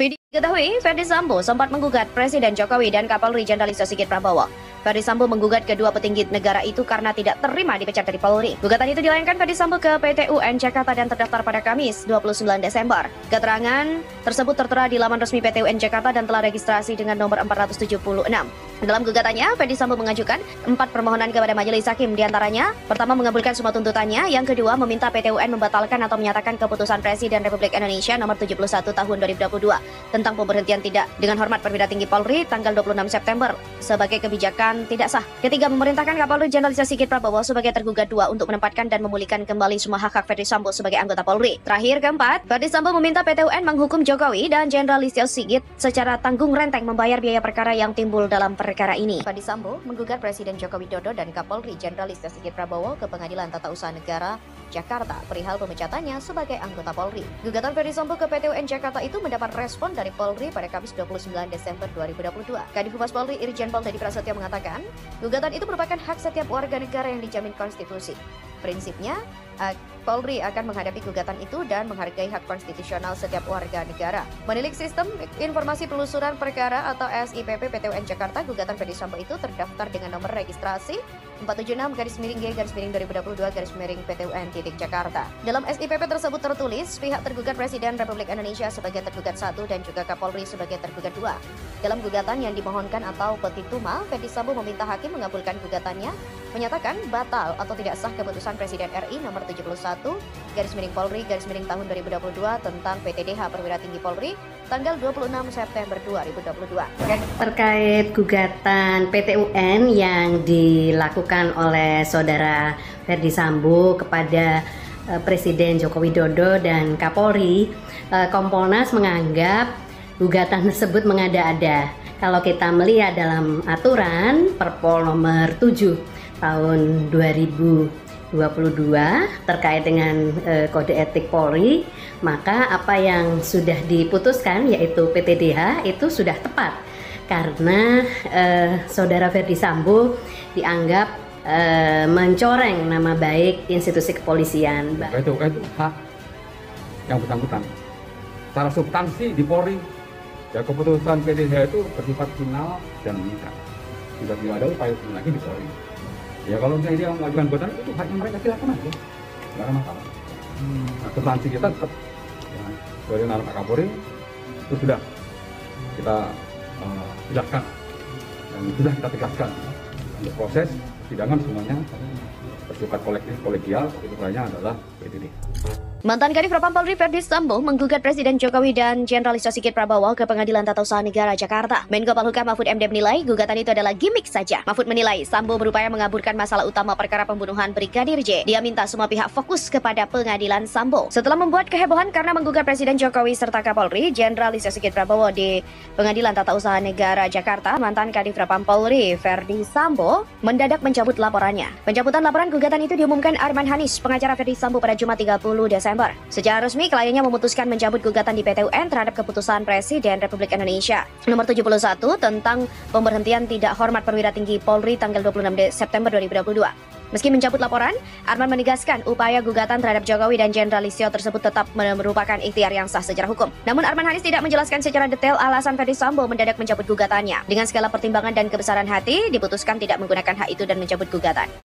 Diketahui, Ferdy Sambo sempat menggugat Presiden Jokowi dan Kapolri Jenderal Listio Sigit Prabowo. Ferdy Sambo menggugat kedua petinggi negara itu karena tidak terima dipecat dari Polri. Gugatan itu dilayangkan Ferdy Sambo ke PT UN Jakarta dan terdaftar pada Kamis 29 Desember. Keterangan tersebut tertera di laman resmi PT UN Jakarta dan telah registrasi dengan nomor 476. Dalam gugatannya, Ferdy Sambo mengajukan 4 permohonan kepada Majelis Hakim, diantaranya pertama mengabulkan semua tuntutannya, yang kedua meminta PT UN membatalkan atau menyatakan keputusan Presiden Republik Indonesia nomor 71 tahun 2022 tentang pemberhentian tidak dengan hormat perwira tinggi Polri tanggal 26 September sebagai kebijakan tidak sah. Ketiga, memerintahkan Kapolri Jenderal Listio Sigit Prabowo sebagai tergugat 2 untuk menempatkan dan memulihkan kembali semua hak-hak Ferdy Sambo sebagai anggota Polri. Terakhir, keempat, Ferdy Sambo meminta PT UN menghukum Jokowi dan Jenderal Listio Sigit secara tanggung renteng membayar biaya perkara yang timbul dalam perkara ini. Ferdy Sambo menggugat Presiden Joko Widodo dan Kapolri Jenderal Listio Sigit Prabowo ke Pengadilan Tata Usaha Negara Jakarta perihal pemecatannya sebagai anggota Polri. Gugatan Ferdy Sambo ke PT UN Jakarta itu mendapat respon dari Polri pada Kamis 29 Desember 2022. Kadif Humas Polri Irjen Pol Dedy Prasetyo mengatakan, gugatan itu merupakan hak setiap warga negara yang dijamin konstitusi. Prinsipnya, Polri akan menghadapi gugatan itu dan menghargai hak konstitusional setiap warga negara. Menilik Sistem Informasi Penelusuran Perkara atau SIPP PT UN Jakarta, gugatan Ferdy Sambo itu terdaftar dengan nomor registrasi 476-G-2022-PT UN Jakarta. Dalam SIPP tersebut tertulis, pihak tergugat Presiden Republik Indonesia sebagai tergugat 1 dan juga Kapolri sebagai tergugat 2. Dalam gugatan yang dimohonkan atau petituma, Ferdy Sambo meminta hakim mengabulkan gugatannya, menyatakan batal atau tidak sah keputusan Presiden RI nomor 71/Polri/tahun 2022 tentang PTDH Perwira Tinggi Polri tanggal 26 September 2022. Terkait gugatan PT UN yang dilakukan oleh saudara Ferdy Sambo kepada Presiden Joko Widodo dan Kapolri, Kompolnas menganggap gugatan tersebut mengada-ada. Kalau kita melihat dalam aturan Perpol nomor 7 tahun 2022 terkait dengan kode etik Polri, maka apa yang sudah diputuskan yaitu PTDH itu sudah tepat karena saudara Ferdy Sambo dianggap mencoreng nama baik institusi kepolisian. Itu hak yang bersangkutan. Secara substansi di Polri, ya keputusan PTDH itu bersifat final dan mengikat. Tidak ada upaya hukum lagi di Polri. Ya kalau misalnya dia melakukan gugatan itu haknya mereka, silakan aja, nggak ada masalah. Nah, substansi kita tetap ya, sebagai naruh Kapolri itu sudah kita jelaskan dan sudah kita tegaskan untuk proses persidangan semuanya bersifat kolektif kolegial, itu lainnya adalah PTD. Mantan Kadif Propam Polri Ferdy Sambo menggugat Presiden Jokowi dan Jenderal Listio Sigit Prabowo ke Pengadilan Tata Usaha Negara Jakarta. Menko Polhukam Mahfud MD menilai gugatan itu adalah gimmick saja. Mahfud menilai Sambo berupaya mengaburkan masalah utama perkara pembunuhan Brigadir J. Dia minta semua pihak fokus kepada pengadilan Sambo. Setelah membuat kehebohan karena menggugat Presiden Jokowi serta Kapolri Jenderal Listio Sigit Prabowo di Pengadilan Tata Usaha Negara Jakarta, mantan Kadif Propam Polri Ferdy Sambo mendadak mencabut laporannya. Pencabutan laporan gugatan itu diumumkan Arman Hanis, pengacara Ferdy Sambo pada Jumat 30 Desember. Secara resmi, kliennya memutuskan mencabut gugatan di PT UN terhadap keputusan Presiden Republik Indonesia nomor 71 tentang pemberhentian tidak hormat perwira tinggi Polri tanggal 26 September 2022. Meski mencabut laporan, Arman menegaskan upaya gugatan terhadap Jokowi dan Jenderal Listio tersebut tetap merupakan ikhtiar yang sah secara hukum. Namun Arman Hanis tidak menjelaskan secara detail alasan Ferdy Sambo mendadak mencabut gugatannya. Dengan segala pertimbangan dan kebesaran hati, diputuskan tidak menggunakan hak itu dan mencabut gugatan.